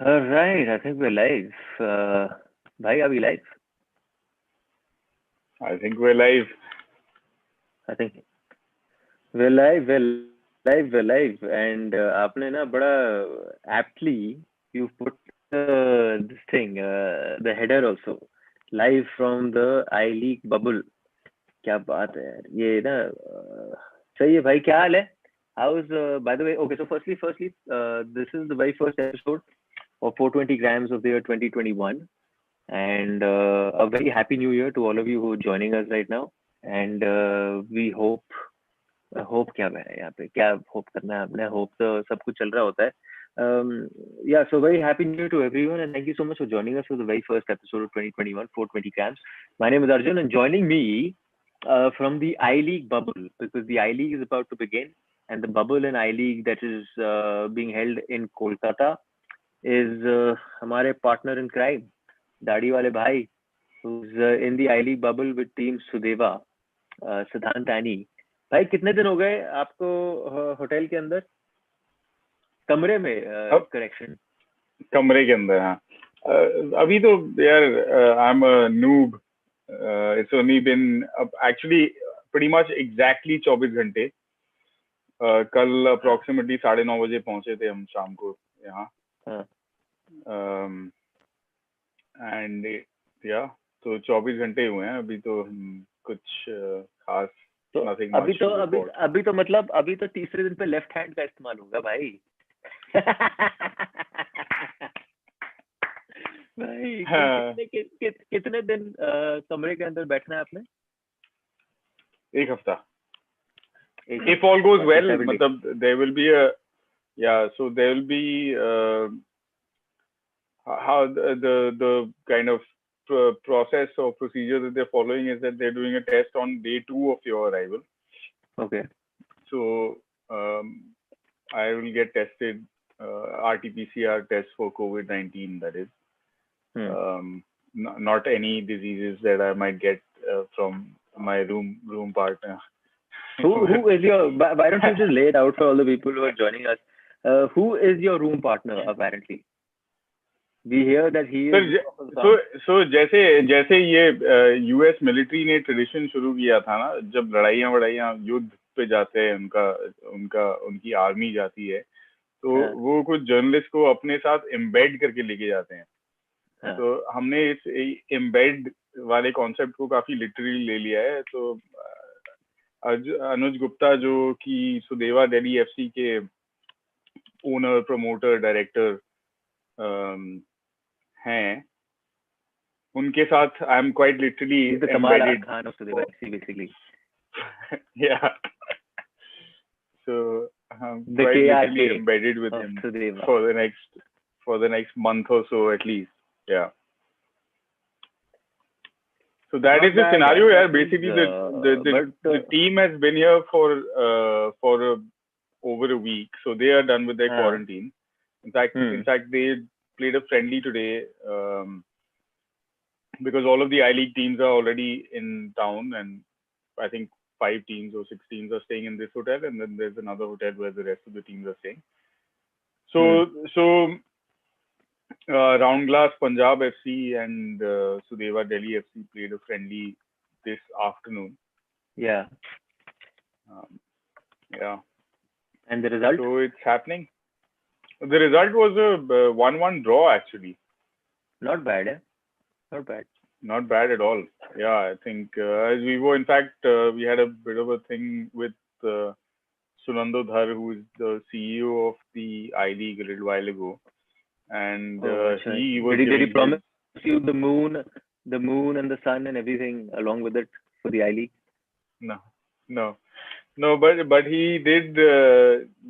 All right, I think we're live. Bhai, are we live? I think we're live. I think we're live, and आपने ना बड़ा aptly you put this thing, the header also, live from the I League bubble. क्या बात है यार, ये ना सही है भाई, क्या हाल है? How's by the way, okay, so firstly, this is the very first episode of 420 grams of the year 2021. And a very happy new year to all of you who are joining us right now. And we hope क्या है यहाँ पे, क्या hope करना है आपने? Hope तो सब कुछ चल रहा होता है. um, yeah, so very happy new year to everyone, and thank you so much for joining us for the very first episode of 2021 420 grams. My name is Arjun, and joining me from the I League bubble, because the I League is about to begin, and the bubble in I League that is being held in Kolkata is हमारे partner in crime, दाढ़ी वाले भाई, who's in the I League bubble with team Sudeva, सिद्धांत टैनी. भाई कितने दिन हो गए आपको होटल के अंदर, कमरे में, अब करेक्शन? कमरे के अंदर, हाँ. अभी तो यार, I am a noob. It's only been actually pretty much exactly 24 घंटे. कल अप्रोक्सीमेटली 9:30 बजे पहुंचे थे हम शाम को यहाँ. एंड या तो 24 घंटे हुए हैं अभी तो. कुछ खास तो nothing अभी much तो to अभी report. अभी तो मतलब अभी तो तीसरे दिन पे लेफ्ट हैंड का इस्तेमाल होगा भाई. भाई हाँ, कितने दिन कमरे के अंदर बैठना है आपने? एक हफ्ता. एक If all goes हफ्ता, well, 7 days. मतलब there will be a, yeah, so there will be how the kind of process or procedure that they're following is that they're doing a test on day 2 of your arrival. Okay. So I will get tested, RT-PCR test for COVID-19, that is. Not any diseases that I might get from my room partner. Who is your? Why don't you just lay it out for all the people who are joining us? Who is your room partner? Apparently, we hear that he is. So जैसे ये US military ने tradition शुरू किया था ना, जब लड़ाइयाँ युद्ध पे जाते हैं, उनकी आर्मी जाती है, तो वो कुछ जर्नलिस्ट को अपने साथ एम्बेड करके लेके जाते हैं. तो हमने इस एम्बेड वाले कॉन्सेप्ट को काफी लिटरली ले लिया है. तो अनुज गुप्ता, जो कि सुदेवा दिल्ली एफसी के ओनर, प्रमोटर, डायरेक्टर हैं, उनके साथ I am quite literally embedded. Khan of Sudeva FC basically. Yeah. So I'm quite literally embedded with him for the next month or so at least. Yeah. So that is the scenario. Yeah, basically the team has been here for over a week, so they are done with their quarantine. In fact, they played a friendly today, because all of the I League teams are already in town, and I think 5 teams or 6 teams are staying in this hotel, and then there's another hotel where the rest of the teams are staying. So Roundglass Punjab FC and Sudeva Delhi FC played a friendly this afternoon. Yeah. Yeah. And the result? So it's happening. The result was a 1-1 draw, actually. Not bad, eh? Not bad. Not bad at all. Yeah, I think as we were, in fact, we had a bit of a thing with Sunando Dhar, who is the CEO of the I League, a little while ago. And he was. Did he promise you the moon and the sun and everything along with it for the I League? No, but he did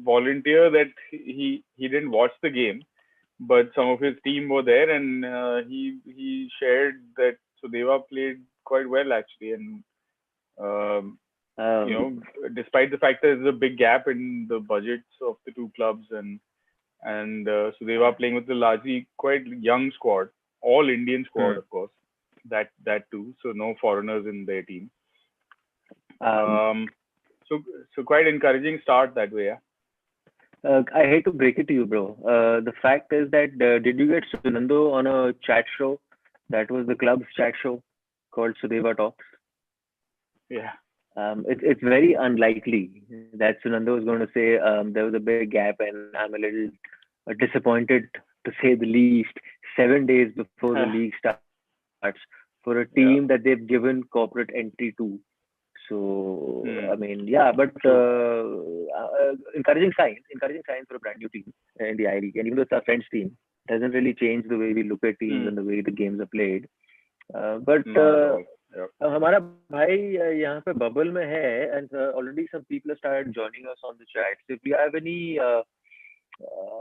volunteer that he didn't watch the game, but some of his team were there, and he shared that Sudeva played quite well actually, and despite the fact that there's a big gap in the budgets of the two clubs, and Sudeva playing with a largely quite young squad, all Indian squad, of course, that too, so no foreigners in their team. So quite encouraging start that way, yeah. I hate to break it to you, bro. The fact is that did you get Sunando on a chat show? That was the club's chat show called Sudeva Talks. Yeah. It's very unlikely that Sunando is going to say there was a big gap and I'm a little disappointed to say the least. 7 days before the league starts for a team that they've Yeah. given corporate entry to. So I mean, Hmm. yeah, but True. encouraging signs for a brand new team in the I League. And even though it's our French team, it doesn't really change the way we look at teams Hmm. and the way the games are played. But Not at all. Yeah. हमारा भाई यहाँ पे bubble में है, and already some people have started joining us on the chat. So if you have any,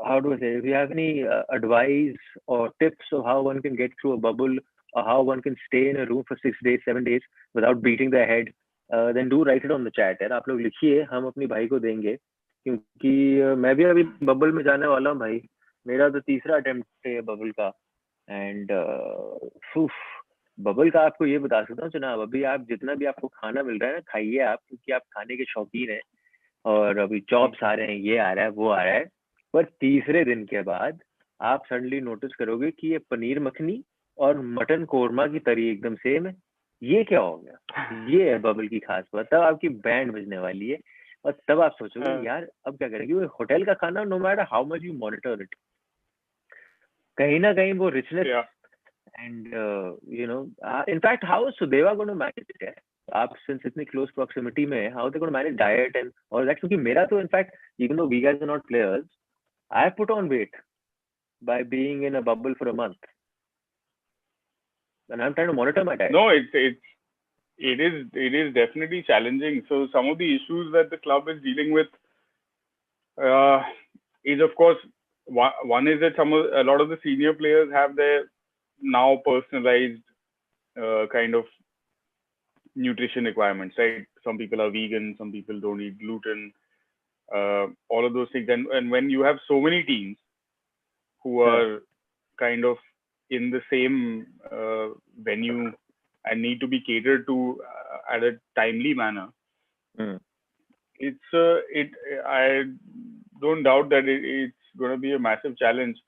how do I say, if you have any advice or tips of how one can get through a bubble, or how one can stay in a room for 6 days, 7 days without beating their head, then do write it on the chat. यार आप लोग लिखिए, हम अपनी भाई को देंगे, क्योंकि मैं भी अभी बबल में जाने वाला हूँ भाई. मेरा तो तीसरा अटेम्प्ट है बबल का. एंड बबल का आपको ये बता सकता हूँ जनाब, अभी आप जितना भी आपको खाना मिल रहा है ना, खाइए आप, क्योंकि आप खाने के शौकीन हैं. और अभी चॉप्स आ रहे हैं, ये आ रहा है, वो आ रहा है. पर तीसरे दिन के बाद आप सडनली नोटिस करोगे कि ये पनीर मखनी और मटन कोरमा की तरी एकदम सेम है. ये क्या हो गया? ये है बबल की खास बात. तब आपकी बैंड बजने वाली है, और तब आप सोचोगे यार अब क्या करेंगे. वो होटल का खाना, no matter how much you monitor it, कहीं ना कहीं वो richness. Yeah. And in fact, how is Sudeva going to manage it? आप since इतनी close proximity में है, how are they going to manage diet and all that? क्योंकि मेरा तो in fact, even though we guys are not players, I put on weight by being in a bubble for a month, and I'm trying to monitor my diet. No, it is definitely challenging. So some of the issues that the club is dealing with is, of course, one is that a lot of the senior players have their now personalized kind of nutrition requirements, right? Some people are vegan, some people don't eat gluten, all of those things. And when you have so many teams who are kind of in the same venue and need to be catered to at a timely manner, I don't doubt that it's going to be a massive challenge.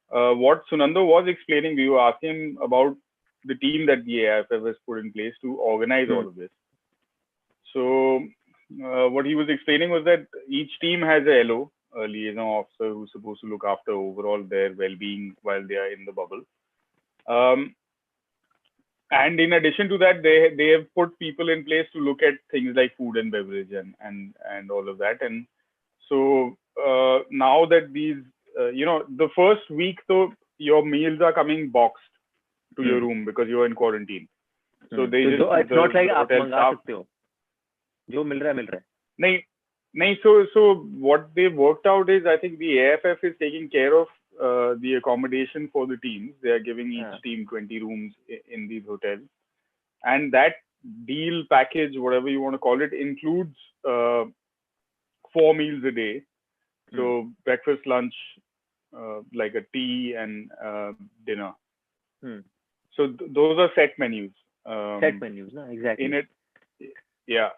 What Sunando was explaining, we were asking him about the team that the AIFF has put in place to organize all of this. So what he was explaining was that each team has a LO, a liaison officer, who's supposed to look after overall their well-being while they are in the bubble. And in addition to that, they have put people in place to look at things like food and beverage and all of that. And so now that these, the first week, though, your meals are coming boxed to your room because you're in quarantine. So they just, it's not like आप मंगा सकते हो, जो मिल रहा है. नहीं. So what they've worked out is, I think the AFF is taking care of the accommodation for the teams. They are giving each team 20 rooms in these hotels, and that deal package, whatever you want to call it, includes 4 meals a day. So breakfast, lunch, like a tea, and dinner. So those are set menus. Set menus, no? Exactly. In it, yeah.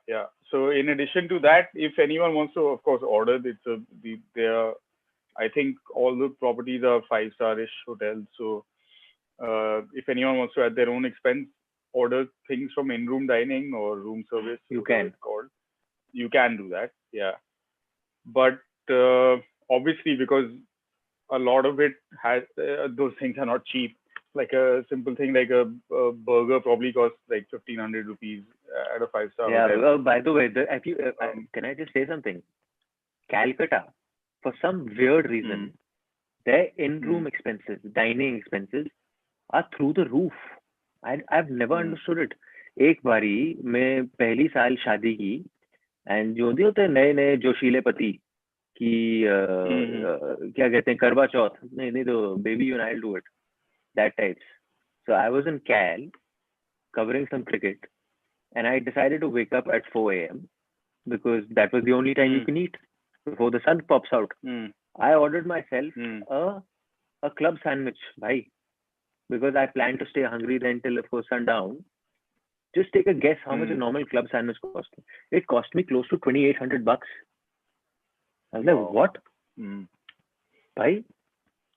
So in addition to that, if anyone wants to, of course, order, I think all the properties are 5-star-ish hotels. So if anyone wants to, at their own expense, order things from in-room dining or room service, you can. You can do that, yeah. But obviously, because a lot of it has, those things are not cheap. Like a simple thing like a burger probably costs like 1,500 rupees at a 5-star hotel. Well, by the way, can I just say something? Calcutta, for some weird reason, their in-room expenses, dining expenses, are through the roof. I've never understood it. एक बारी मैं पहली साल शादी की, and जो होते हैं नए जोशीले पति कि क्या कहते हैं, करवा चौथ, नहीं तो baby and I'll do it, that types. So I was in Cal covering some cricket, and I decided to wake up at 4 a.m. because that was the only time you can eat before the sun pops out. I ordered myself a club sandwich, bhai, because I planned to stay hungry then till before sundown. Just take a guess how much a normal club sandwich cost. It cost me close to $2,800. I was like, what? Bhai,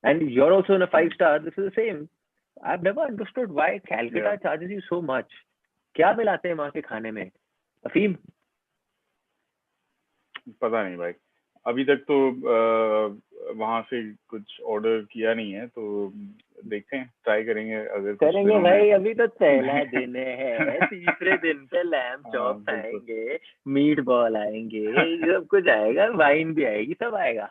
and you're also in a 5-star. This is the same. I've never understood why Calcutta charges you so much. क्या मिलाते हैं वहाँ के खाने में? अफीम? पता नहीं भाई, अभी तक तो वहाँ से कुछ ऑर्डर किया नहीं है, तो देखते हैं, ट्राई करेंगे अगर करेंगे भाई। अभी तो पहला दिन है, तीसरे दिन पे लैम्ब चॉप आएंगे, मीट बॉल आएंगे, सब कुछ आएगा, वाइन भी आएगी, सब आएगा।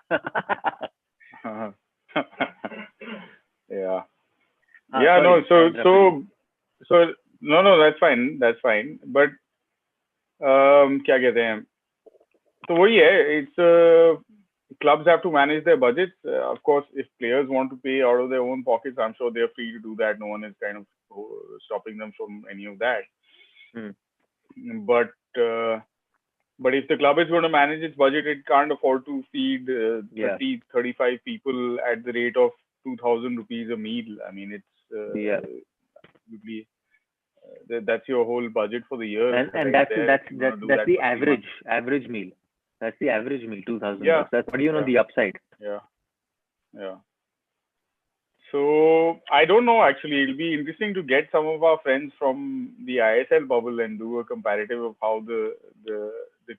no, so no, that's fine, but क्या कहते हैं, तो वही है, it's clubs have to manage their budgets. Of course, if players want to pay out of their own pockets, I'm sure they're free to do that. No one is kind of stopping them from any of that. But if the club is going to manage its budget, it can't afford to feed 30-35 people at the rate of 2,000 rupees a meal. I mean, it's that's your whole budget for the year. And that's the average meal. That's the average meal, 2,000 bucks. That's what on the upside. Yeah. So I don't know, actually. It'll be interesting to get some of our friends from the ISL bubble and do a comparative of how the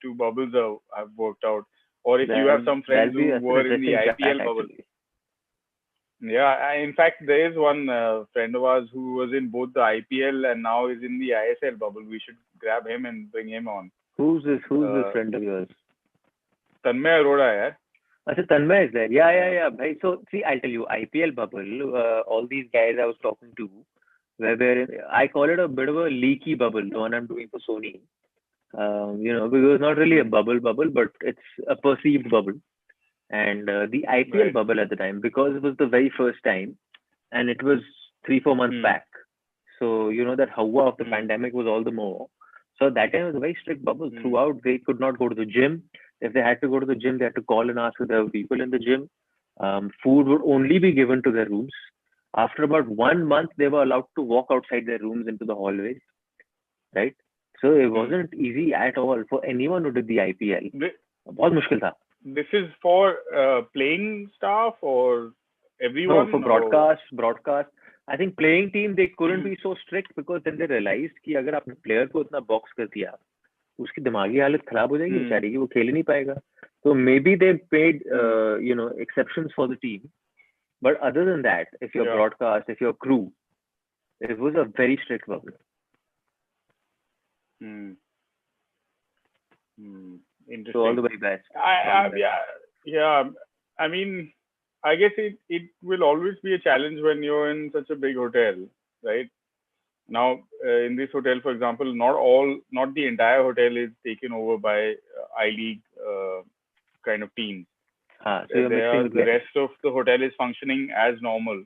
two bubbles have worked out. Or if you have some friends who were in the IPL bubble. Yeah, in fact, there is one friend of ours who was in both the IPL and now is in the ISL bubble. We should grab him and bring him on. Who's this friend of yours? Tanmay Arora, yeah. Achha, Tanmay is there. Yeah. Bhai, so, see, I'll tell you, IPL bubble, all these guys I was talking to, where I call it a bit of a leaky bubble, the one I'm doing for Sony. Because it's not really a bubble, but it's a perceived bubble. And the IPL bubble at the time, because it was the very first time, and it was 3-4 months back. So, that hawa of the pandemic was all the more. So that time was a very strict bubble. Throughout, they could not go to the gym. If they had to go to the gym, they had to call and ask if there were people in the gym. Food would only be given to their rooms. After about 1 month, they were allowed to walk outside their rooms into the hallways. Right? So it wasn't easy at all for anyone who did the IPL. बहुत मुश्किल था. This is for playing staff or everyone? No, for broadcast. I think playing team, they couldn't be so strict because then they realized कि अगर आपने player को इतना box कर दिया, उसकी दिमागी हालत खराब हो जाएगी बेचारी की, वो खेल ही नहीं पाएगा. So maybe they paid, exceptions for the team. But other than that, if you're broadcast, if you're crew, it was a very strict bubble. Interesting. So all the very best. Yeah. I mean, I guess it will always be a challenge when you're in such a big hotel, right? Now, in this hotel, for example, not the entire hotel is taken over by I-League kind of teams. So the rest of the hotel is functioning as normal.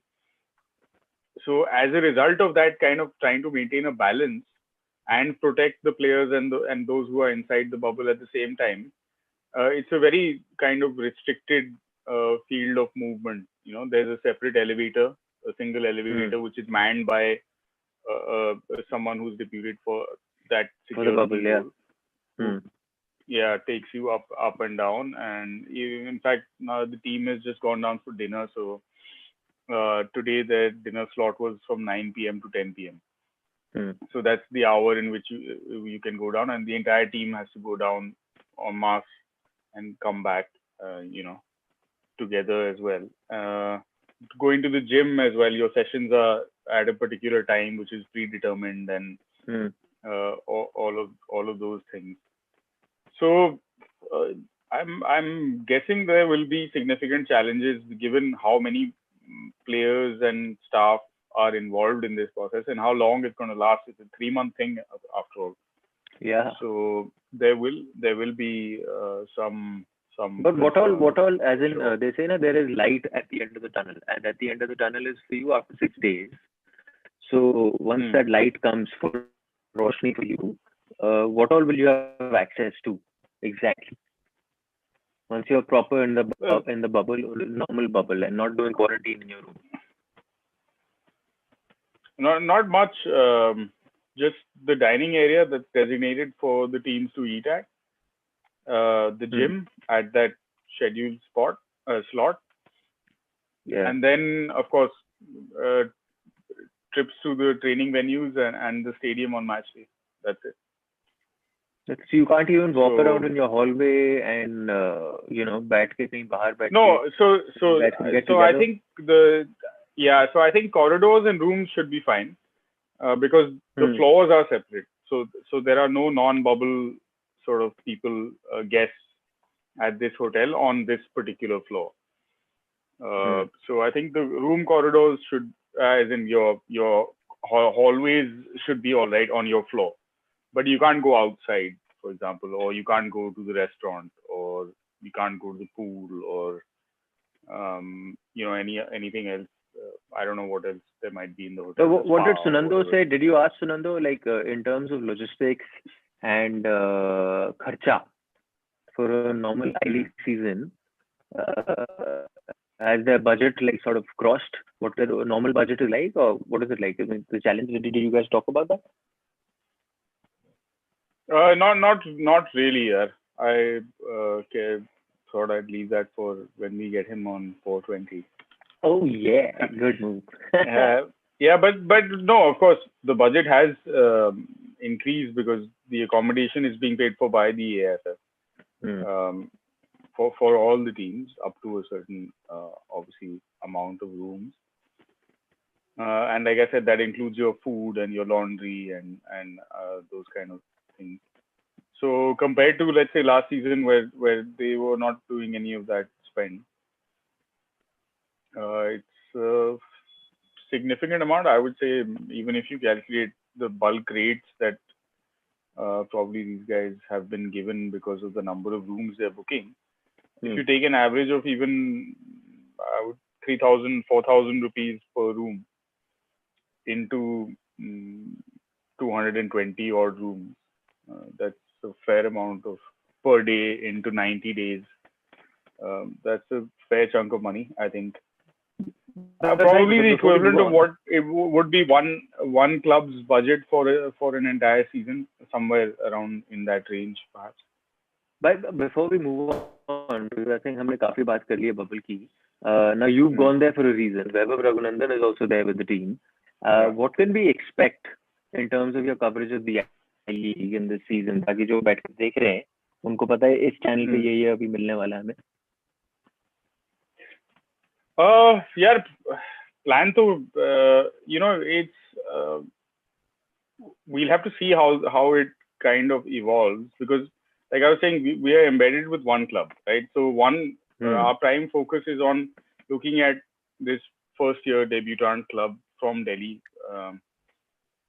So as a result of that, kind of trying to maintain a balance and protect the players and those who are inside the bubble at the same time, it's a very kind of restricted field of movement. There's a separate elevator, a single elevator, which is manned by someone who's deputed for that security. For the bubble, takes you up and down. And in fact, now the team has just gone down for dinner. So today their dinner slot was from 9 p.m. to 10 p.m. So that's the hour in which you can go down, and the entire team has to go down en masse and come back, together as well. Going to the gym as well, your sessions are at a particular time, which is predetermined, and all of those things. So I'm guessing there will be significant challenges given how many players and staff are involved in this process and how long it's going to last. It's a 3-month thing after all. Yeah. So there will be some. But what all? As in, they say there is light at the end of the tunnel, and at the end of the tunnel is for you after 6 days. So once that light comes for Roshni for you, what all will you have access to exactly? Once you're proper in the bubble, normal bubble, and not doing quarantine in your room. Not much. Just the dining area that's designated for the teams to eat at. The gym at that scheduled spot, slot, Yeah. and then of course uh, trips to the training venues and the stadium on match day. That's it. So you can't even walk around So in your hallway and बैठ के कहीं बाहर बैठ के no, you guys can get so I together. think so I think corridors and rooms should be fine because the Hmm. floors are separate. So there are no non-bubble sort of people guests at this hotel on this particular floor. Hmm. So I think the room corridors should, as in your hallways should be all right on your floor, but you can't go outside, for example, or you can't go to the restaurant, or you can't go to the pool, or anything else. I don't know what else there might be in the So hotel, the what did spa or Sunando whatever. say? Did you ask Sunando like in terms of logistics and kharcha for a normal I-League season? Has their budget like sort of crossed what their normal budget is like, or what is it like? I mean, the challenge. Did you guys talk about that? Not really. I thought I'd leave that for when we get him on 420. Oh yeah, good move. Yeah, but no, of course the budget has increased because the accommodation is being paid for by the AFF Hmm. for all the teams up to a certain obviously amount of rooms. And like I said, that includes your food and your laundry and those kind of things. So compared to let's say last season where they were not doing any of that spend, it's a significant amount. I would say even if you calculate the bulk rates that probably these guys have been given because of the number of rooms they're booking. If Hmm. you take an average of even 3,000, 4,000 rupees per room into 220 odd rooms, that's a fair amount of per day into 90 days. That's a fair chunk of money, I think. That's right. Probably But the before we equivalent move of on, what it would be one club's budget for an entire season, somewhere around in that range, perhaps. but before we move on, because I think हमने काफी बात कर ली है bubble की. Now you've Hmm. gone there for a reason. Vaibhav Raghunandan is also there with the team. Yeah. What can we expect in terms of your coverage of the I-League in this season? ताकि जो बैठ के देख रहे हैं, उनको पता है इस channel पे ये अभी मिलने वाला है हमें. Yeah, plan to it's we'll have to see how it kind of evolves because like I was saying we are embedded with one club, right? So our prime focus is on looking at this first year debutant club from Delhi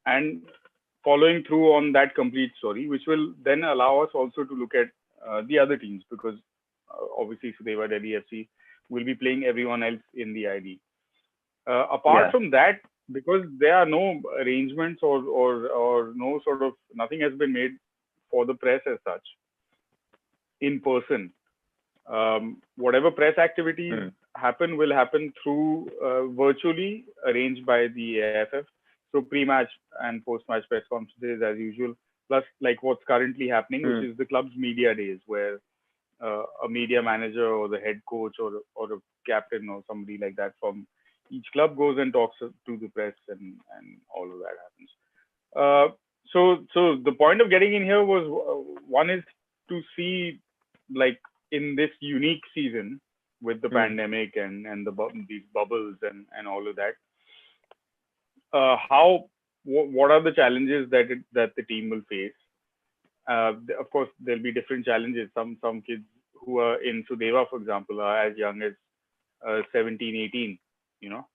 and following through on that complete story, which will then allow us also to look at the other teams because obviously Sudeva Delhi FC will be playing everyone else in the I-League. Apart from that, because there are no arrangements or no sort of nothing has been made for the press as such in person. Whatever press activities happen will happen through virtually arranged by the AFF. So pre-match and post-match press conferences as usual, plus like what's currently happening, which is the club's media days, where a media manager or the head coach or a captain or somebody like that from each club goes and talks to the press and all of that happens. So the point of getting in here was one is to see like in this unique season with the pandemic and these bubbles and all of that, what are the challenges that the team will face? Of course, there'll be different challenges. Some kids who are in Sudeva, for example, are as young as 17, 18, you know.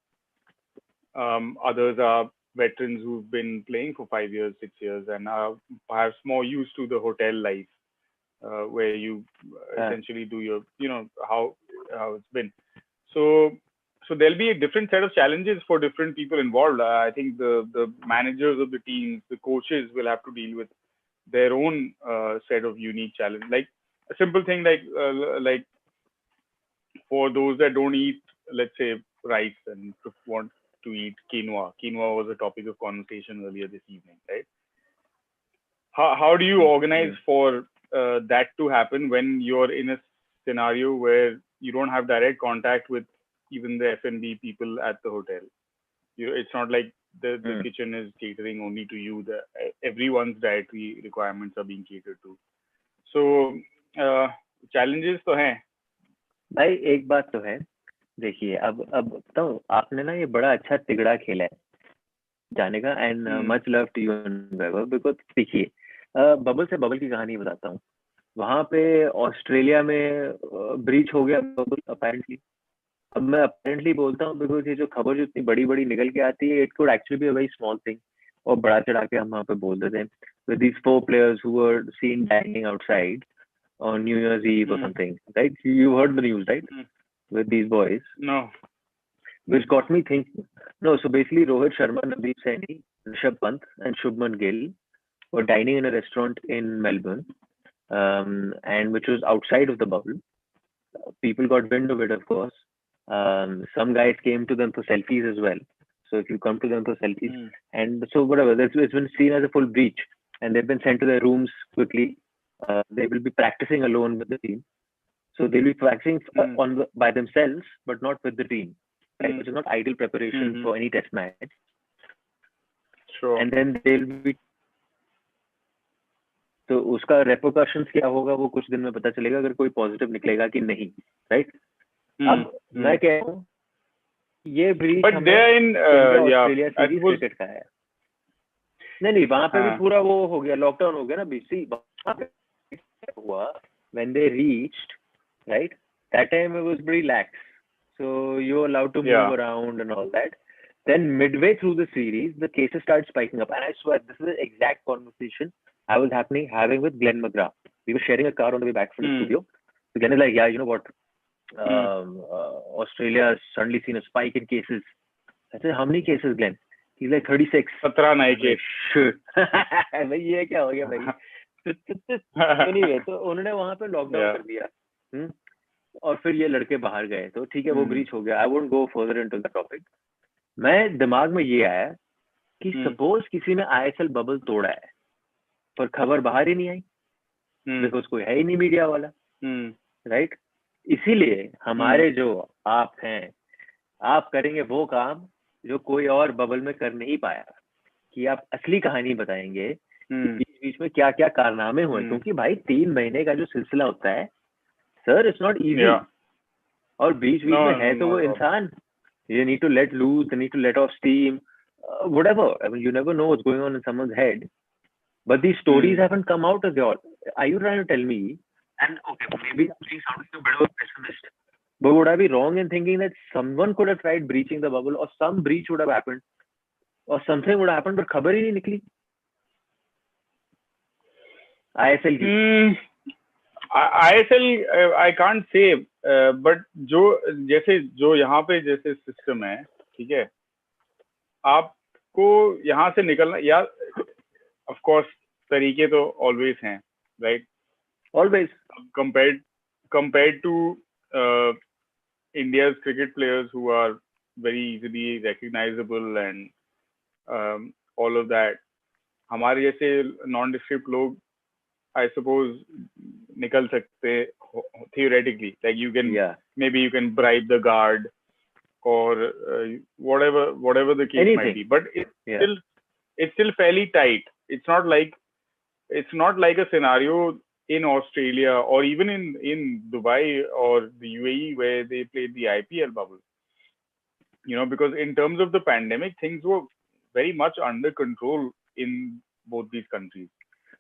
Others are veterans who've been playing for 5 years, 6 years, and are perhaps more used to the hotel life, where you essentially do your, how it's been. So there'll be a different set of challenges for different people involved. I think the managers of the teams, the coaches will have to deal with their own set of unique challenges. Like a simple thing like for those that don't eat, let's say, rice and want to eat quinoa. Quinoa was a topic of conversation earlier this evening, right? How do you organize for that to happen when you're in a scenario where you don't have direct contact with even the F&B people at the hotel. It's not like the kitchen is catering only to you. Everyone's dietary requirements are being catered to. So challenges तो हैं भाई. एक बात तो है, देखिए अब बताओ, आपने ना ये बड़ा अच्छा तिगड़ा खेला है जाने का, and much love to you because देखिए, बबल से बबल की कहानी बताता हूँ. वहां पे ऑस्ट्रेलिया में ब्रीच हो गया बबल अपेरेंटली. अब मैं अपेरेंटली बोलता हूँ बिकॉज ये जो खबर जो इतनी बड़ी बड़ी निकल के आती है, it could actually be a very small thing, और बड़ा चढ़ा के हम वहाँ पे बोल देते हैं. With these 4 players who were seen dining outside on New Year's Eve or something, right? You heard the news, right? With these boys. No. Which got me thinking. No, so basically Rohit Sharma, Navdeep Saini, Rishabh Pant and Shubman Gill were dining in a restaurant in Melbourne, and which was outside of the bubble. People got wind of it, of course. Some guys came to them for selfies as well. So if you come to them for selfies, and so whatever, it's been seen as a full breach, and they've been sent to their rooms quickly. They will be practicing alone with the team. So they'll be practicing by themselves, but not with the team. Right? Which is not ideal preparation for any test match. Sure. And then they'll be. तो उसका repercussions क्या होगा वो कुछ दिन में पता चलेगा, अगर कोई पॉजिटिव निकलेगा कि नहीं, राइट? अब मैं कह रहा हूँ ये ब्रीच ऑस्ट्रेलिया सीरीज क्रिकेट का है. नहीं वहां पे भी पूरा वो हो गया, लॉकडाउन हो गया ना बीसी. हुआ when they reached, right, that time it was pretty lax, so you were allowed to move around and all that. Then midway through the series the cases started spiking up, and I swear this is the exact conversation I was having with Glenn McGrath. We were sharing a car on the way back from the studio. So Glenn is like, yeah, you know what, Australia has suddenly seen a spike in cases. I said, how many cases, Glenn? He's like 36. 17 नए case. भाई ये क्या हो गया भाई? Anyway, तो उन्होंने वहां पे लॉकडाउन कर दिया. और फिर ये लड़के बाहर गए, तो ठीक है वो ब्रीच हो गया. I won't go further into the topic. मैं दिमाग में ये आया कि सपोज किसी ने आईएसएल बबल तोड़ा है, पर खबर बाहर ही नहीं आई बिकॉज कोई है ही नहीं मीडिया वाला, राइट? इसीलिए हमारे जो आप हैं, आप करेंगे वो काम जो कोई और बबल में कर नहीं पाया, कि आप असली कहानी बताएंगे बीच बीच में क्या क्या कारनामे हुए. क्योंकि भाई 3 महीने का जो सिलसिला होता है सर, इट्स नॉट इजी. और बीच बीच में है तो वो इंसान, you need to let loose, you need to let off steam, whatever. I mean, you never know what's going on in someone's head. But these stories haven't come out as yet. Are you trying to tell me, and okay, maybe I'm sounding a bit of a pessimist, but would I be wrong in thinking that someone could have tried breaching the bubble, or some breach would have happened, or something would have happened, but खबर ही नहीं निकली ISL की? ISL I can't say, but जो यहाँ पे जैसे system है, ठीक है, आपको यहाँ से निकलना, या of course तरीके तो always हैं, right? Always. Compared to India's cricket players who are very easily recognizable and all of that, हमारे जैसे nondescript लोग I suppose निकल सकते theoretically, like you can maybe you can bribe the guard or whatever the case might be, but it's still fairly tight. It's not like a scenario in Australia or even in Dubai or the UAE where they played the IPL bubble, you know, because in terms of the pandemic things were very much under control in both these countries.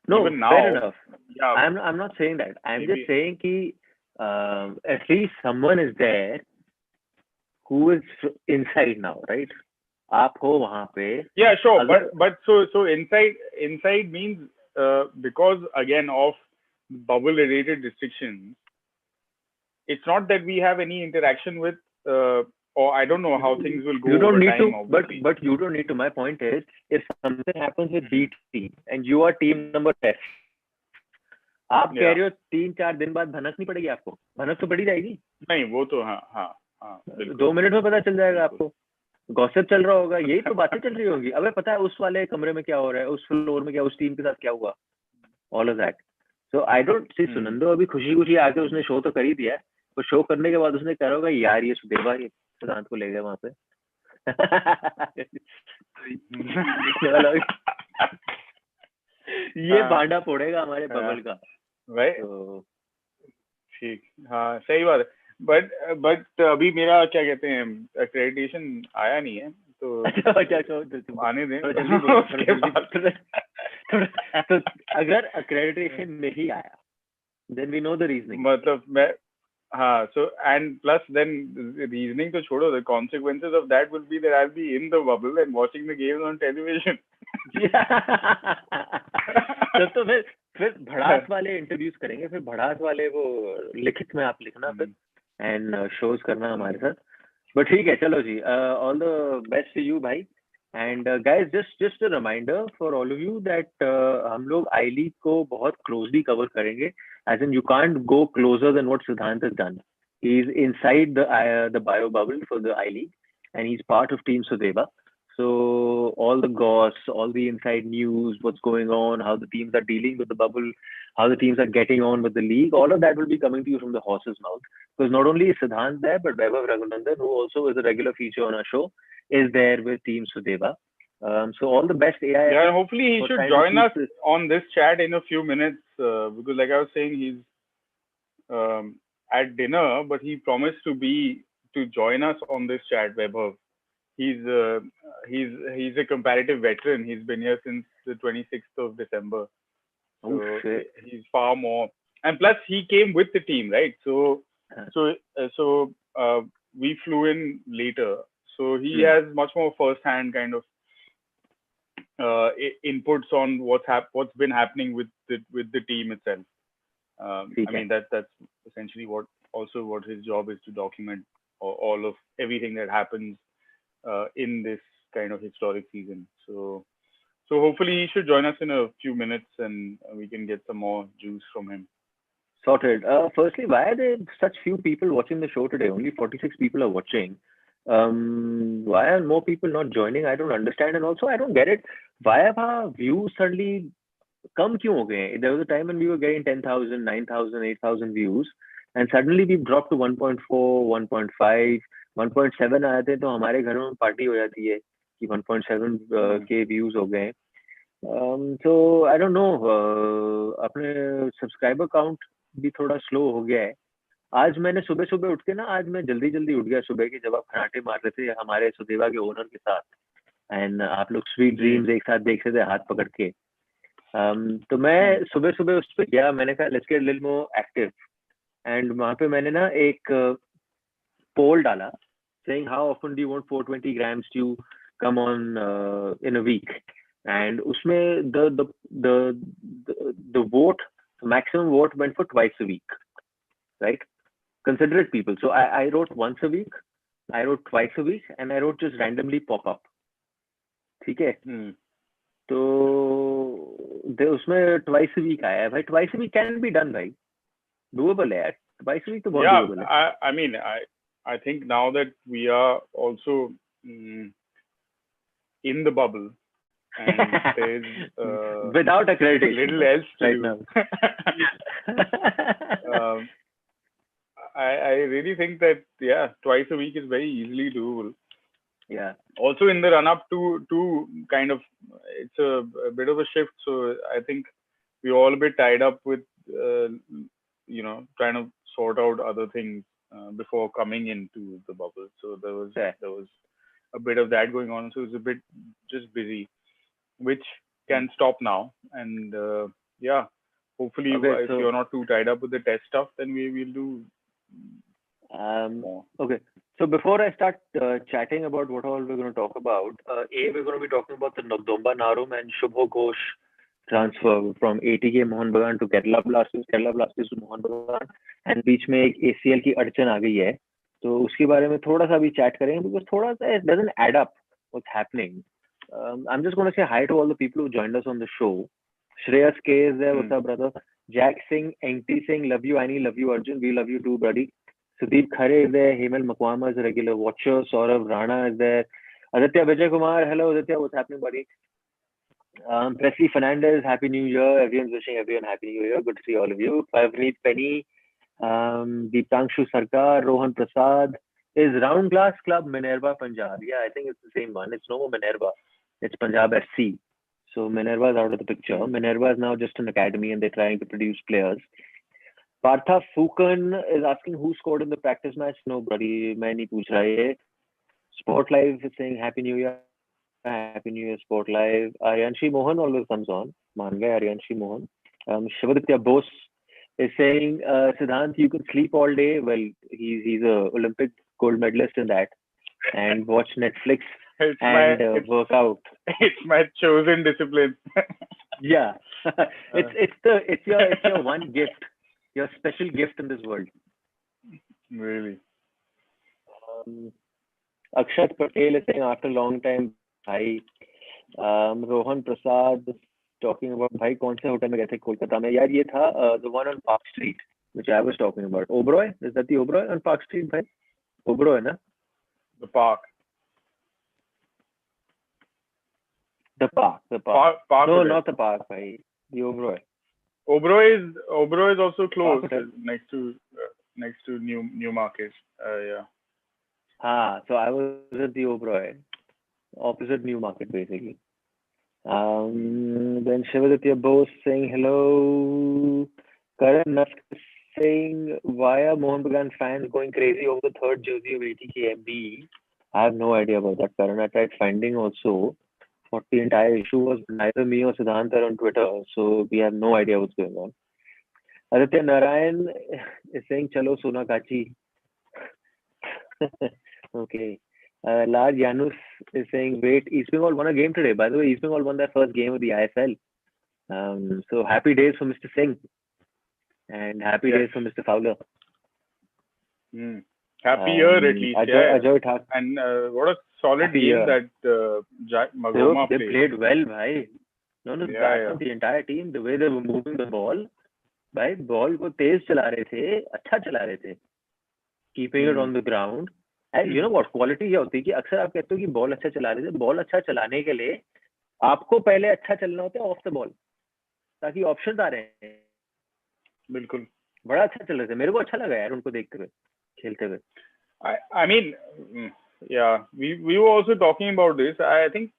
No, even now, fair enough. Yeah, I'm not saying that. I'm just saying कि at least someone is there who is inside now, right? आप हो वहाँ पे. Yeah, sure. But so inside means because again of bubble related restrictions, it's not that we have any interaction with or I don't know how things will go. You don't over need time, to, obviously. but you don't need to. My point is, if something happens with BT and you are team number 10, आप कह रहे हो 3-4 दिन बाद भनक नहीं पड़ेगी आपको? भनक तो पड़ी जाएगी. नहीं, वो तो हाँ 2 मिनट में पता चल जाएगा आपको. गॉसिप चल रहा होगा, यही तो बातें चल रही होंगी. अबे पता है उस वाले कमरे में क्या हो रहा है, उस फ्लोर में क्या, उस टीम के साथ क्या हुआ, all of that. So I don't see Sunando अभी खुशी खुशी आके उसने शो तो कर ही दिया है, वो शो करने के बाद उसने कहा होगा यार ये सुदेवा ये सिद्धांत को ले गए वहां पे ये भांडा फोड़ेगा हमारे बबल का भाई ठीक। हाँ सही बात है। बट अभी मेरा क्या कहते हैं एक्रेडिटेशन आया नहीं है तो आने दें। तो अगर एक्रेडिटेशन नहीं आया then we know the reasoning. मतलब मैं हाँ so and plus then reasoning तो छोड़ो, the consequences of that will be that I'll be in the bubble and watching the games on television. तो फिर भड़ास वाले इंटरव्यूज करेंगे, फिर भड़ास वाले वो लिखित में आप लिखना फिर एंड शोज करना हमारे साथ। बट ठीक है चलो जी, all the best to you भाई। And guys just a reminder for all of you that हम लोग आई लीग को बहुत क्लोजली कवर करेंगे, as in you can't go closer than what Siddhant has done. He's inside the bio bubble for the I League, and he's part of Team Sudeva. So all the goss, all the inside news, what's going on, how the teams are dealing with the bubble, how the teams are getting on with the league, all of that will be coming to you from the horse's mouth. Because not only is Siddhant there, but Vaibhav Raghunandan, who also is a regular feature on our show, is there with Team Sudeva. So all the best AI. Yeah, hopefully he should join us on this chat in a few minutes because like I was saying, he's at dinner, but he promised to join us on this chat, Vaibhav. He's a comparative veteran. He's been here since the 26th of December. So he's far more, and plus he came with the team, right? So we flew in later, so he has much more first-hand kind of inputs on what's been happening with the team itself. I mean that's essentially what his job is, to document all of everything that happens in this kind of historic season. So hopefully he should join us in a few minutes and we can get some more juice from him. Sorted. Firstly, why are there such few people watching the show today? Only 46 people are watching. Why are more people not joining? I don't understand. And also I don't get it. Why have our views suddenly come kyun ho gaye? There was a time when we were getting 10,000, 9,000, 8,000 views, and suddenly we've dropped to 1.4, 1.5, 1.7 आए थे तो हमारे घरों में party हो जाती है कि 1.7 के views हो गए। So I don't know, अपने सब्सक्राइबर काउंट भी थोड़ा स्लो हो गया है। आज मैंने सुबह उठ के ना, आज मैं जल्दी उठ गया सुबह के, जब आप खराटे मार रहे थे हमारे सुदेवा के ओनर के साथ, एंड आप लोग स्वीट ड्रीम्स एक साथ देख रहे थे हाथ पकड़ के। तो मैं सुबह उस पर गया, मैंने कहा let's get little more active, and वहां पे मैंने ना एक पोल डाला saying how often do you want 420 grams to come on in a week, and उसमें the vote, maximum vote went for twice a week, right? Considerate people. So I wrote once a week, I wrote twice a week, and I wrote just randomly pop up. ठीक है? तो उसमें twice a week आया है भाई। twice a week can be done भाई, doable है यार। twice a week तो बहुत doable है। I mean I think now that we are also in the bubble and there's without accreditation little else to right do. Now. I really think that twice a week is very easily doable. Yeah. Also in the run up to kind of, it's a bit of a shift, so I think we're all a bit tied up with trying to sort out other things before coming into the bubble. So there was a bit of that going on, so it's a bit just busy, which can stop now. And hopefully if you're not too tied up with the test stuff, then we will do more. Okay, so before I start chatting about what all we're going to talk about, we're going to be talking about the Nagdomba Narum and Shubho Ghosh transfer from ATK Mohun Bagan to Kerala Blasters to Mohun Bagan, and बीच में एक ACL की अड़चन आ गई है, तो उसके बारे में थोड़ा सा भी chat करेंगे, because थोड़ा सा it doesn't add up what's happening. I'm just going to say hi to all the people who joined us on the show. Shreyas K is there, what's up brother? Jack Singh, NT Singh, love you Annie, love you Arjun, we love you too buddy. Sudeep Khare is there, Hemal Makwama is a regular watcher, Saurav Rana is there, Aditya Vijay Kumar, hello Aditya, what's happening buddy? Presley Fernandez, happy new year, everyone's wishing everyone happy new year, good to see all of you. Pavneet Penny, Deeptanshu Sarkar, Rohan Prasad. Is Round Glass Club Minerva Punjab? Yeah, I think it's the same one. It's no more Minerva. It's Punjab FC. So Minerva is out of the picture. Minerva is now just an academy and they're trying to produce players. Partha Fukan is asking who scored in the practice match. Nobody. मैं नहीं पूछ रहा ये. Sport Live is saying Happy New Year. Happy New Year, Sport Live. Aryanshi Mohan always comes on. मान गए Aryanshi Mohan. Shivaditya Bose is saying, Siddhant, you can sleep all day. Well, he's a Olympic gold medalist in that, and watch Netflix and work out. It's my chosen discipline. Yeah, it's your one gift, your special gift in this world. Really. Akshat Patel is saying after a long time, hi. Rohan Prasad is talking about भाई कौन से hotel में गए थे कोलकाता में यार ये था the one on Park Street which I was talking about. Oberoi, is that the Oberoi on Park Street भाई? Oberoi ना? The Park. The Park. Park no, not the Park भाई. The Oberoi. Oberoi is also close next to Newmarket. Yeah. So I was at the Oberoi, opposite Newmarket basically. Then Shivaditya Bose saying hello. Karan Nusk saying why are Mohan Bagan fans going crazy over the third jersey of 80k MB? I have no idea about that, Karan. I tried finding also what the entire issue was. Neither me or Siddhant are on Twitter, so we have no idea what's going on. Aditya Narayan is saying chalo Sona Kachi. Okay. Lars Janus is saying, wait, East Bengal won a game today. By the way, East Bengal won their first game of the ISL. So happy days for Mr. Singh. And happy days for Mr. Fowler. Happy year at least. Ajay Thakur. And what a solid game that Jack Magoma played. They played well, bhai. No, the entire team, the way they were moving the ball, bhai, ball को तेज चला रहे थे, अच्छा चला रहे थे. Keeping it on the ground. And you know what, quality क्या होती है कि अक्सर आप कहते हो कि बॉल अच्छा चला रहे थे, बॉल अच्छा चलाने के लिए आपको पहले अच्छा चलना होता है ऑफ द बॉल, ताकि ऑप्शंस आ रहे हैं. बिल्कुल. बड़ा अच्छा चल रहे थे, मेरे को अच्छा लगा यार उनको देखते हुए, खेलते हुए. I mean, yeah, we were also talking about this. I think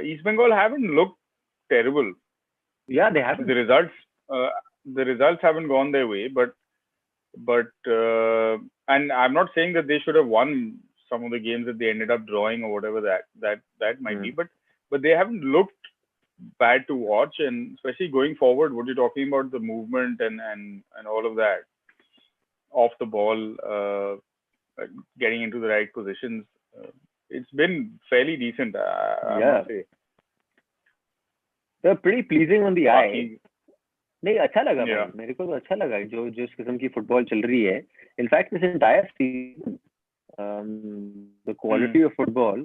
East Bengal haven't looked terrible. Yeah, they haven't. The results haven't gone their way, but and I'm not saying that they should have won some of the games that they ended up drawing or whatever that might be, but they haven't looked bad to watch, and especially going forward, what you're talking about, the movement and all of that off the ball, getting into the right positions, it's been fairly decent. I must say. They're pretty pleasing on the eye. नहीं अच्छा लगा भाई, मेरे को तो अच्छा लगा जो जिस किस्म की फुटबॉल चल रही है. In fact this entire season the quality of football,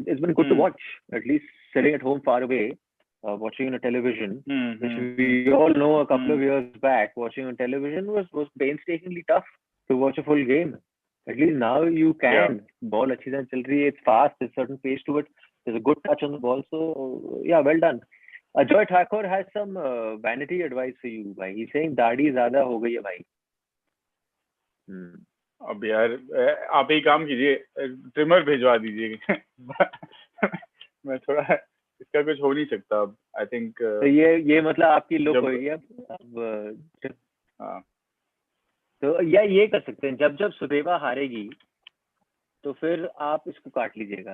it's been good to watch, at least sitting at home far away, watching on a television, which we all know a couple of years back, watching on television was painstakingly tough to watch a full game. At least now you can. Ball अच्छी तरह चल रही है, it's fast, there's a certain pace to it, there's a good touch on the ball, so yeah, well done. Ajay Thakur has some vanity advice for you, bhai. He's saying दाढ़ी ज़्यादा हो गई है भाई. अब यार आप ही काम कीजिए, ट्रिमर भिजवा दीजिए. मैं थोड़ा इसका कुछ हो नहीं सकता अब. I think तो ये मतलब आपकी लुक होगी अब. हाँ. तो ये कर सकते हैं, जब सुदेवा हारेगी तो फिर आप इसको काट लीजिएगा,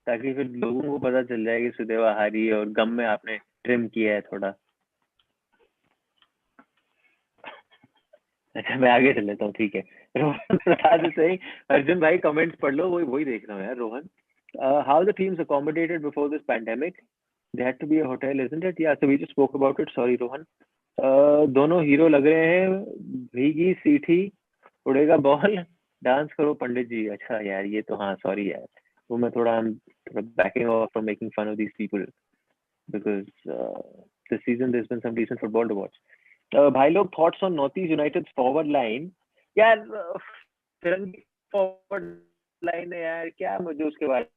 ताकि फिर लोगों को पता चल जाए कि सुदेवा हारी और गम में आपने ट्रिम किया है थोड़ा. अच्छा मैं आगे चल लेता हूँ, ठीक है. रोहन प्रसाद से अर्जुन भाई कमेंट्स पढ़ लो, वही देख रहा हूँ यार. Rohan, how the teams accommodated before this pandemic? They had to be a hotel, isn't it? Yeah, so we just spoke about it. Sorry Rohan. दोनों हीरो लग रहे हैं, भीगी सीठी उड़ेगा बॉल, डांस करो पंडित जी. अच्छा यार ये तो हाँ सॉरी यार, वो मैं थोड़ा backing off from making fun of these people because this season there's been some decent football to watch. भाई लोग thoughts on Northeast United's forward line. यार फिरंगी forward line है यार, क्या मुझे उसके बारे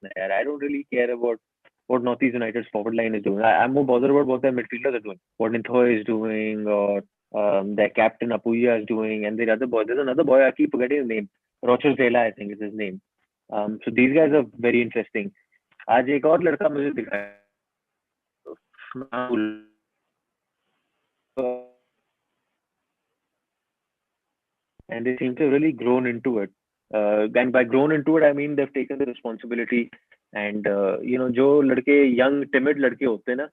में यार, I don't really care about what Northeast United's forward line is doing. I'm more bothered about what their midfielders are doing, what Ninthoy is doing, or their captain Apuya is doing, and the other boy. There's another boy, I keep forgetting his name. Rocher Zela, I think is his name. So these guys are very interesting. आज एक और लड़का मुझे दिखाया, and they seem to have really grown into it. And by grown into it, I mean they've taken the responsibility. And जो लड़के young timid लड़के होते हैं ना,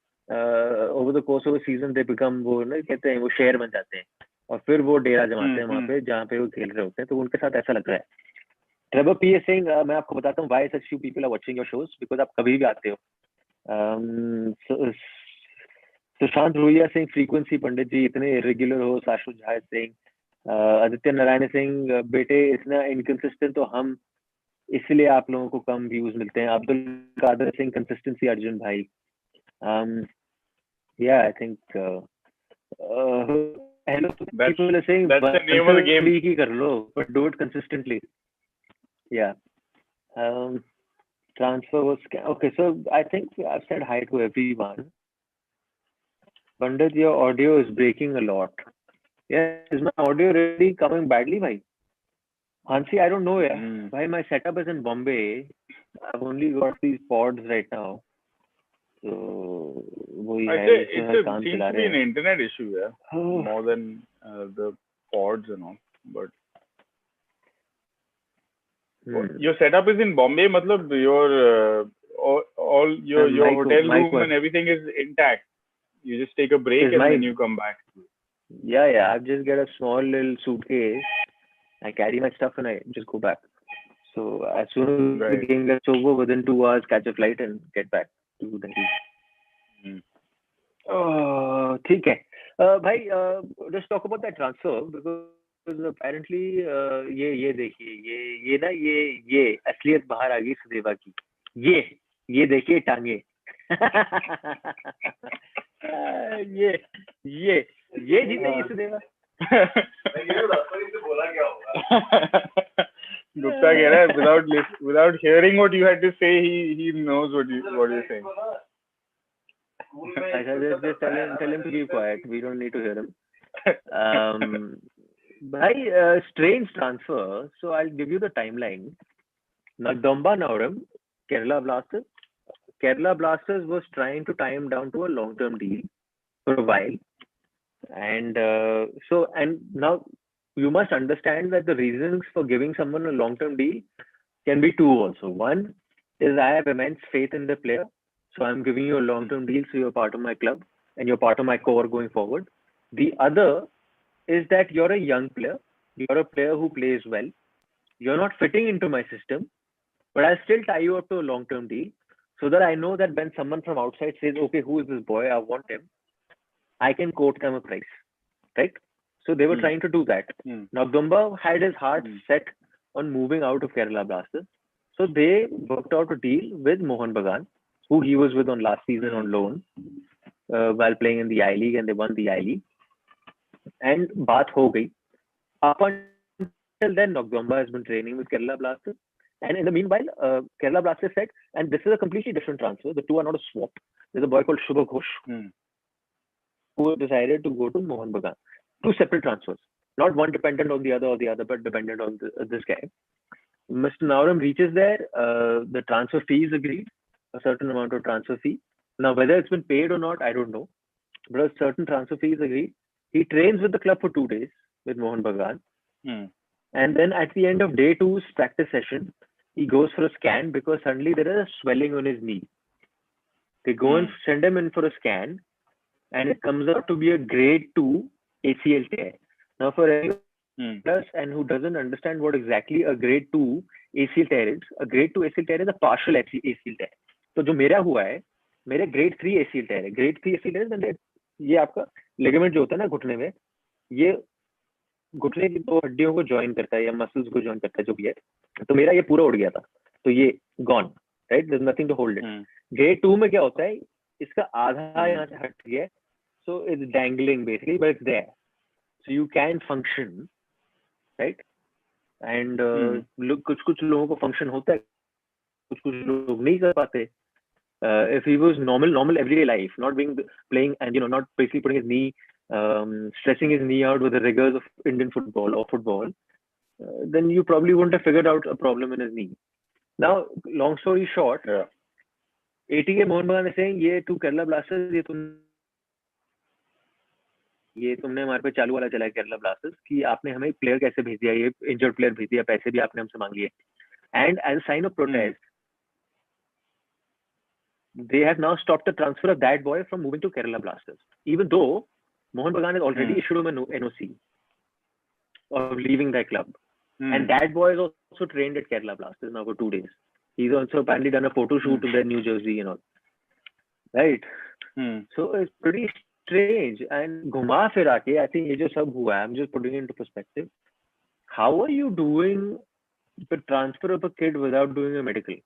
over the course of a season they become वो ना कहते हैं वो शेर बन जाते हैं और फिर वो डेरा जमाते हैं वहाँ पे जहाँ पे वो खेल रहे होते हैं, तो उनके साथ ऐसा लग रहा है. Trevor P is saying, मैं आपको बताता हूँ why such few people are watching your shows, because आप कभी भी आते हो. Sushant Ruya saying frequency पंडित जी इतने irregular हो. Sashu Jha is saying, Aditya Narayan Singh बेटे इतना इनकंसिस्टेंट तो हम इसलिए आप लोगों को कम व्यूज मिलते हैं. अब्दुल कादर सिंह कंसिस्टेंसी अर्जुन भाई. Yeah, I think hello, people are saying that's the name of the game. ही कर लो, but do it consistently. Yeah. Transfer was okay. So I think I've said hi to everyone. Pandit, your audio is breaking a lot. Yeah, is my audio really coming badly, bhai? Hansi, I don't know. Yeah, bhai, my setup is in Bombay. I've only got these pods right now. So it seems to be an internet issue, yeah, more than the pods and all. But your setup is in Bombay, matlab your all your hotel room and everything is intact. You just take a break and then you come back. Yeah. I just get a small little suitcase. I carry my stuff and I just go back. So as soon as the game gets over, within 2 hours, catch a flight and get back to Delhi. ठीक है. भाई, let's talk about that transfer because apparently ये देखिए ये ना ये असलियत बाहर आ गई सुदेवा की. ये देखिए टांगे. ये जीतेगी सुदेवा. Gupta कह रहा है without hearing what you had to say, he knows what you're saying. Just tell him to be quiet. We don't need to hear him. Strange transfer. So I'll give you the timeline. Nagdomba Nauram, Kerala Blasters. Kerala Blasters was trying to tie him down to a long-term deal for a while. And now you must understand that the reasons for giving someone a long-term deal can be two also. One is I have immense faith in the player. So I'm giving you a long-term deal, so you're part of my club and you're part of my core going forward. The other is that you're a young player. You're a player who plays well. You're not fitting into my system, but I'll still tie you up to a long-term deal so that I know that when someone from outside says, okay, who is this boy? I want him. I can quote them a price, right? So they were trying to do that. Nagdomba had his heart set on moving out of Kerala Blasters. So they worked out a deal with Mohan Bagan, who he was with on last season on loan while playing in the I-League, and they won the I-League. And baat ho gayi. Up until then, Nagdomba has been training with Kerala Blasters. And in the meanwhile, Kerala Blasters said, and this is a completely different transfer. The two are not a swap. There's a boy called Shubha Ghosh who decided to go to Mohan Bagan. Two separate transfers. Not one dependent on the other or the other, but dependent on this guy. Mr. Nauram reaches there. The transfer fee is agreed. A certain amount of transfer fee. Now, whether it's been paid or not, I don't know. But a certain transfer fee is agreed. He trains with the club for 2 days with Mohan Bagan. And then at the end of day 2's practice session, he goes for a scan because suddenly there is a swelling on his knee. They go and send him in for a scan, and it comes out to be a grade 2 ACL tear. Now, for anyone else and who doesn't understand what exactly a grade 2 ACL tear is, a grade 2 ACL tear is a partial ACL tear. तो जो मेरा हुआ है, मेरे grade 3 ACL tear है. Grade 3 ACL tear है, ये आपका ligament जो होता है ना घुटने में, ये घुटने की दो हड्डियों को ज्वाइन करता है या मसल्स को ज्वाइन करता है, जो भी है. तो मेरा ये पूरा उड़ गया था, तो ये gone, right? There's nothing to hold it. Grade 2 में क्या होता है, इसका आधा यहाँ से हट गया, so it's dangling basically, but it's there, so you can function, right? And कुछ लोगों को function होता है, कुछ लोग नहीं कर पाते. If he was normal everyday life, not playing and not basically putting his knee stretching his knee out with the rigors of Indian football or football, then you probably wouldn't have figured out a problem in his knee. Now, long story short, Yeah. ATK Mohan Bagan is saying, ये तू Kerala blasters ये तुमने हमारे पे चालू वाला चला है केरला ब्लास्टर्स कि आपने हमें प्लेयर कैसे भेज दिया, ये इंजर्ड प्लेयर भेज दिया, पैसे भी आपने हमसे मांग लिए. And as a sign of protest, they have now stopped the transfer of that boy from moving to Kerala Blasters, even though Mohan Bagan has already issued him an NOC of leaving that club. And that boy is also trained at Kerala Blasters now for 2 days. He's also apparently done a photo shoot in their New Jersey and all. Right? So it's pretty strange. And Ghuma Firake, I think ye jo sab hua, I'm just putting it into perspective. How are you doing the transfer of a kid without doing a medical?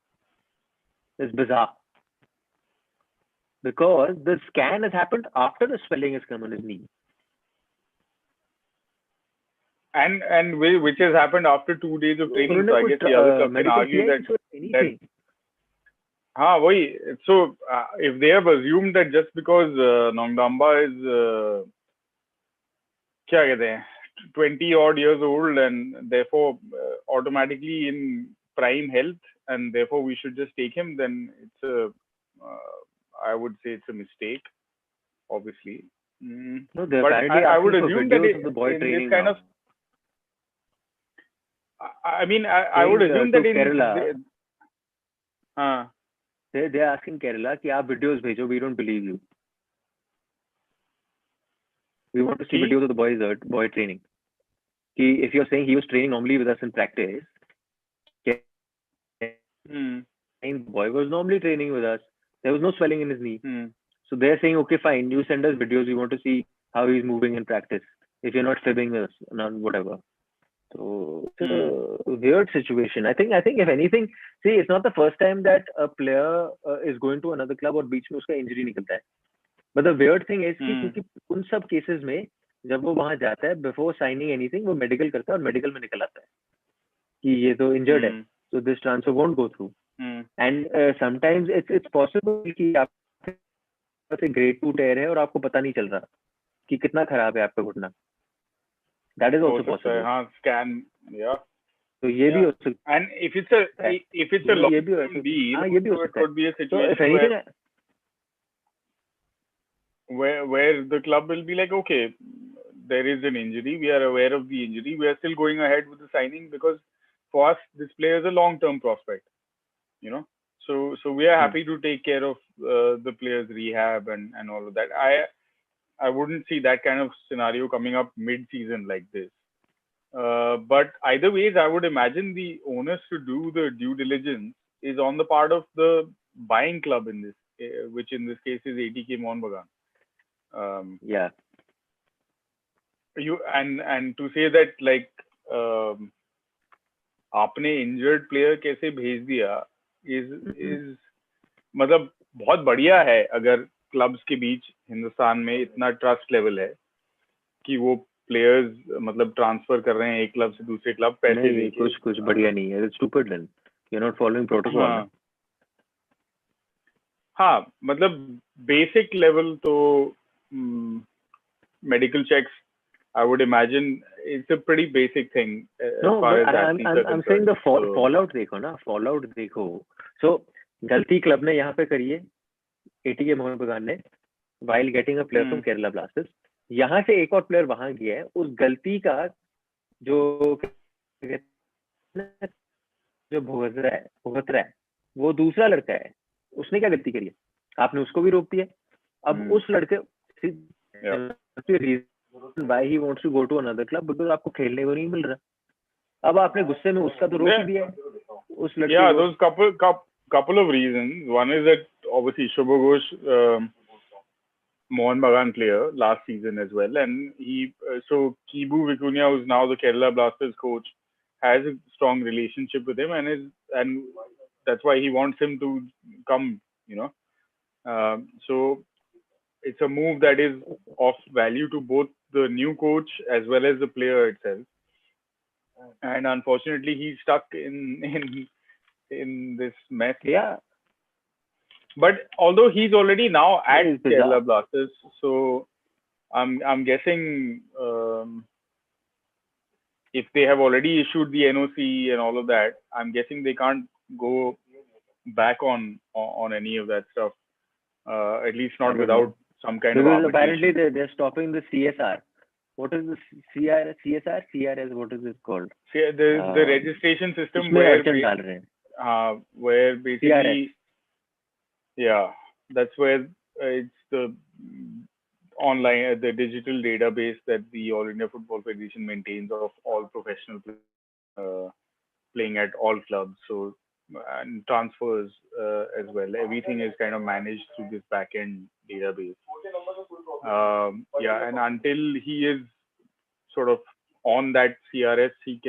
It's bizarre. Because the scan has happened after the swelling has come on his knee. And which has happened after 2 days of training. So I guess the other club can argue that so if they have assumed that just because Nongdamba is 20 odd years old and therefore automatically in prime health, and therefore we should just take him, then it's I would say it's a mistake, obviously. No, but I would assume that the boy in training this kind now. of, I mean, I would assume that in Kerala, they're asking Kerala कि आप videos भेजो, we don't believe you. We want to see videos of the boy training. If you're saying he was training normally with us in practice, the boy was normally training with us. There was no swelling in his knee. So they're saying, okay, fine, you send us videos. We want to see how he's moving in practice. If you're not fibbing us, whatever. So it's a weird situation. I think if anything, see, it's not the first time that a player is going to another club और बीच में उसका injury निकलता है. But the weird thing is कि क्योंकि उन सब cases में जब वो वहाँ जाता है, before signing anything, वो medical करता है और medical में निकल आता है कि ये तो injured है. So this transfer won't go through. And sometimes it's possible कि आपके grade 2 tear है और आपको पता नहीं चल रहा कि कितना खराब है आपका घुटना. That is also possible. Scan, yeah. So ये भी हो सकता है. And if it's a long-term deal, it could be a situation where the club will be like, okay, there is an injury. We are aware of the injury. We are still going ahead with the signing because for us, this player is a long-term prospect. You know, so we are happy to take care of the player's rehab and all of that. I wouldn't see that kind of scenario coming up mid-season like this. But either ways, I would imagine the onus to do the due diligence is on the part of the buying club in this, which in this case is ATK Mohan Bagan. Yeah. And to say that like आपने injured player कैसे भेज दिया is मतलब बहुत बढ़िया है अगर clubs के बीच हिंदुस्तान में इतना ट्रस्ट लेवल है कि वो प्लेयर्स मतलब ट्रांसफर कर रहे हैं एक क्लब से दूसरे क्लब पैसे दे के. कुछ बढ़िया नहीं है. It's stupid then. You're not following protocol. हाँ मतलब बेसिक लेवल तो medical checks, I would imagine it's a pretty basic thing. No, but I'm saying the fallout देखो ना, fallout देखो. So गलती क्लब ने यहाँ पे करी है, ATK मोहन बगान ने, while getting a player from Kerala Blasters. यहाँ से एक और प्लेयर वहां गया है, उस गलती का जो भुगत रहा है वो दूसरा लड़का है. उसने क्या गलती करी है? आपने उसको भी रोक दिया. अब उस लड़के reason why he wants to go to another club because आपको खेलने को नहीं मिल रहा. अब आपने गुस्से में उसका तो रोक ही दिया उस लड़के. Yeah, those couple of reasons. One is that obviously Shubha Ghosh, Mohan Bagan player last season as well, and so Kibu Vicuña, who's now the Kerala Blasters coach, has a strong relationship with him, and that's why he wants him to come. You know, so it's a move that is of value to both the new coach as well as the player itself. And unfortunately, he's stuck in this mess. Yeah. But although he's already now at Kerala Blasters, so I'm guessing if they have already issued the NOC and all of that, I'm guessing they can't go back on any of that stuff. At least I not don't without know. some kind of Because apparently arbitration. they're stopping the CSR. What is the CSR? CRS, what is it called? See, the registration system उसमें अड़चन डाल रहे हैं. where basically CRS. yeah, that's where it's the online the digital database that the All India Football Federation maintains of all professional playing at all clubs. So and transfers as well. Everything is kind of managed through this backend database. Yeah, and until he is sort of on that CRS, he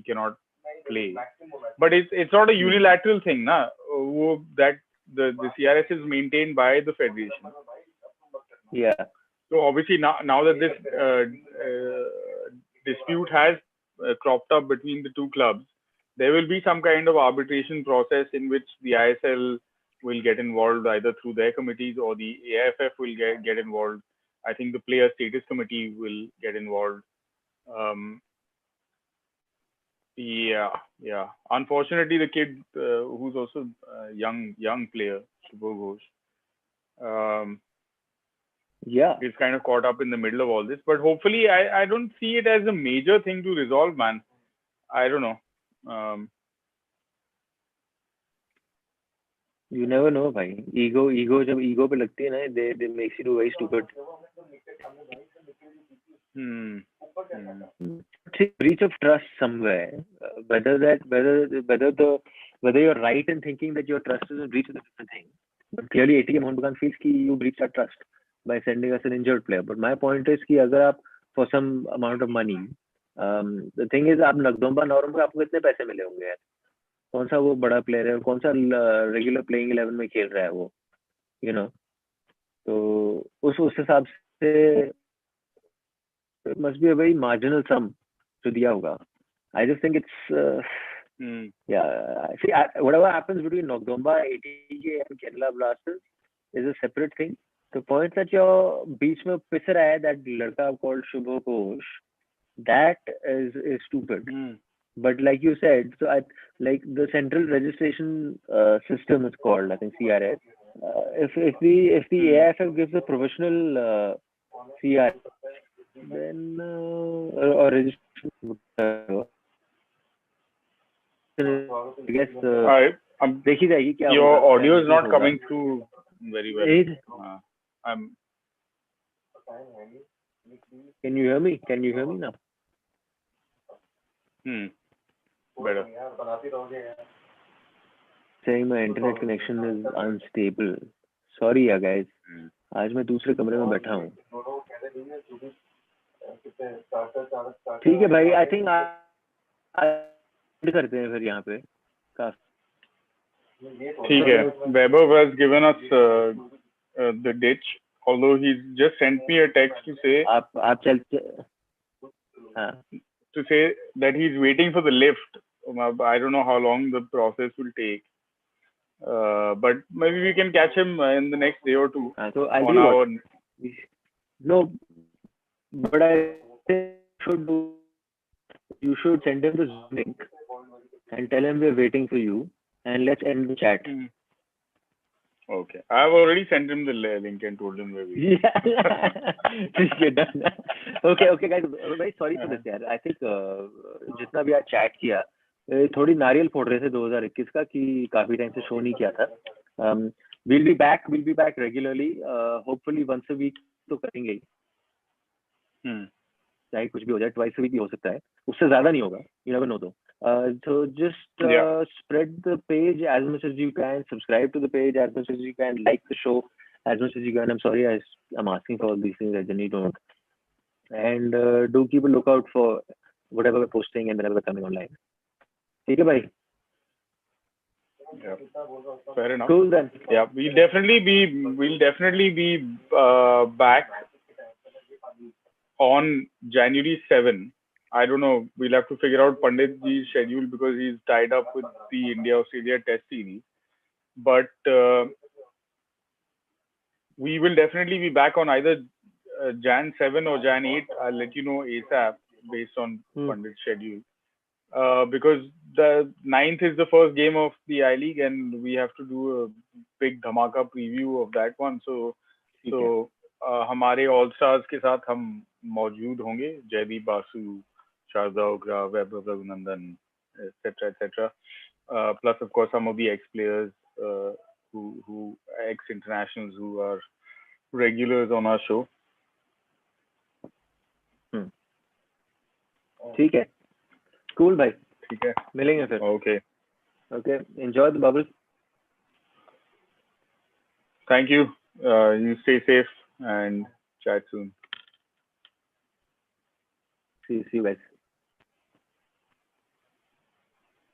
cannot play. But it's not a unilateral thing, na? That the CRS is maintained by the federation. Yeah. So obviously now that this dispute has cropped up between the two clubs, there will be some kind of arbitration process in which the ISL will get involved either through their committees or the AIFF will get involved. I think the player status committee will get involved. Yeah. Unfortunately, the kid who's also a young player, Shubho Ghosh, is kind of caught up in the middle of all this. But hopefully, I don't see it as a major thing to resolve, man. I don't know. You never know, भाई. Ego जब ego पे लगती है ना, they makes you do very stupid. Breach of trust somewhere. Whether you're right in thinking that your trust is a breach is a different thing. But clearly, ATK Mohun Bagan feels कि you breached our trust by sending us an injured player. But my point is कि अगर आप for some amount of money, the thing is आप नगदोम्बा norm को आपको कितने पैसे मिले होंगे यार? कौन सा वो बड़ा प्लेयर है, कौन सा रेगुलर प्लेइंग 11 में खेल रहा है वो, you know? तो उस हिसाब से it must be a very marginal sum to दिया होगा. I just think it's yeah. See, whatever happens between Nogdomba, ATK, and Kerala Blasters is a separate thing. The point that your बीच में पिस रहा है that लड़का called Shubho Ghosh, that is stupid. But like you said, so like the central registration system is called, I think CRS. If the AIFF gives a provisional CRS, then or registration, I guess देखी जाएगी क्या. Your audio is not coming through very well. Can you hear me? Can you hear me now? Better. Saying my internet connection is unstable. Sorry यार guys. आज मैं दूसरे कमरे में बैठा हूँ. ठीक है भाई. I think करते हैं फिर यहाँ पे. ठीक है. Vaibhav has given us the ditch. Although he's just sent me a text to say आप चल to say that he's waiting for the lift. I don't know how long the process will take. But maybe we can catch him in the next day or two. So I'll do what? No, but I think you should send him the link and tell him we're waiting for you, and let's end the chat. Okay, I've already sent him the link and told him we're waiting. Yeah, done. Okay, guys. Very sorry for this, यार. I think जितना भी आज chat किया, थोड़ी नारियल फोड़ रहे थे 2021 का कि काफी टाइम से शो नहीं किया था. We'll be back regularly. Hopefully once a week तो करेंगे ही. चाहे कुछ भी हो जाए, twice a week भी हो सकता है. उससे ज्यादा नहीं होगा. You never know though. So just spread the page as much as you can, subscribe to the page as much as you can, like the show as much as you can. I'm sorry I'm asking for all these things. I genuinely don't. And do keep a lookout for whatever we're posting and whenever we're coming online. ठीक है भाई. Yeah, fair enough. Cool then. Yeah, we'll definitely be back on January 7. I don't know. We'll have to figure out Panditji's schedule because he's tied up with the India-Australia Test series. But we will definitely be back on either Jan 7 or Jan 8. I'll let you know ASAP based on Pandit's schedule. Because the 9th is the first game of the I-League and we have to do a big dhamaka preview of that one. So हमारे all stars के साथ हम मौजूद होंगे, जयदीप बासु, शारदा ओगरा, वैभव Raghunandan, etc. Plus of course some of the ex-players who ex-internationals who are regulars on our show. ठीक है, cool भाई, ठीक है, मिलेंगे फिर. Okay, enjoy the bubble. Thank you. You stay safe and chat soon. See you guys.